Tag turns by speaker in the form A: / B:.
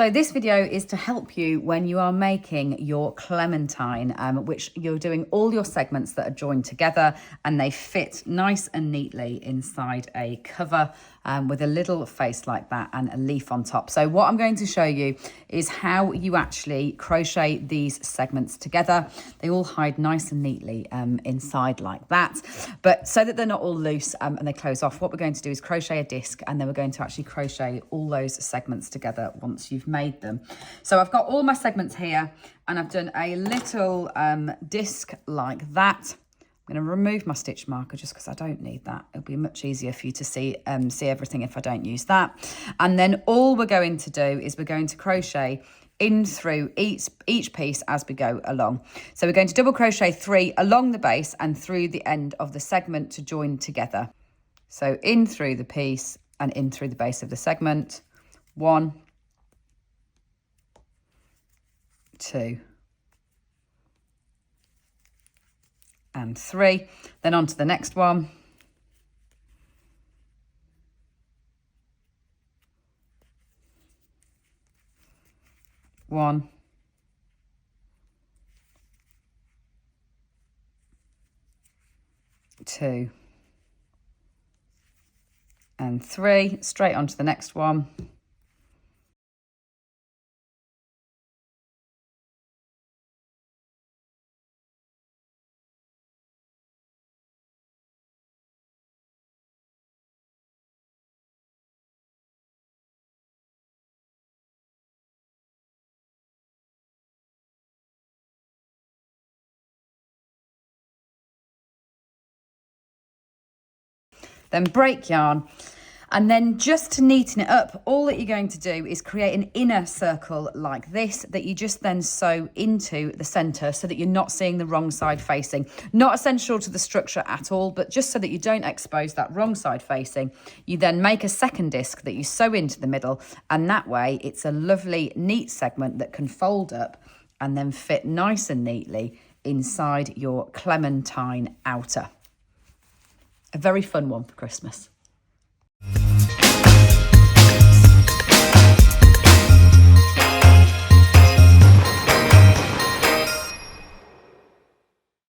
A: So this video is to help you when you are making your clementine, which you're doing all your segments that are joined together and they fit nice and neatly inside a cover with a little face like that and a leaf on top. So what I'm going to show you is how you actually crochet these segments together. They all hide nice and neatly inside like that, but so that they're not all loose and they close off, what we're going to do is crochet a disc, and then we're going to actually crochet all those segments together once you've made them. So I've got all my segments here and I've done a little disc like that. I'm going to remove my stitch marker just because I don't need that. It'll be much easier for you to see everything if I don't use that. And then all we're going to do is we're going to crochet in through each piece as we go along. So we're going to double crochet 3 along the base and through the end of the segment to join together. So in through the piece and in through the base of the segment. 1, 2, and 3. Then on to the next one. 1, 2, and 3. Straight on to the next one. Then break yarn, and then just to neaten it up, all that you're going to do is create an inner circle like this that you just then sew into the center so that you're not seeing the wrong side facing. Not essential to the structure at all, but just so that you don't expose that wrong side facing, you then make a second disc that you sew into the middle, and that way it's a lovely neat segment that can fold up and then fit nice and neatly inside your clementine outer. A very fun one for Christmas.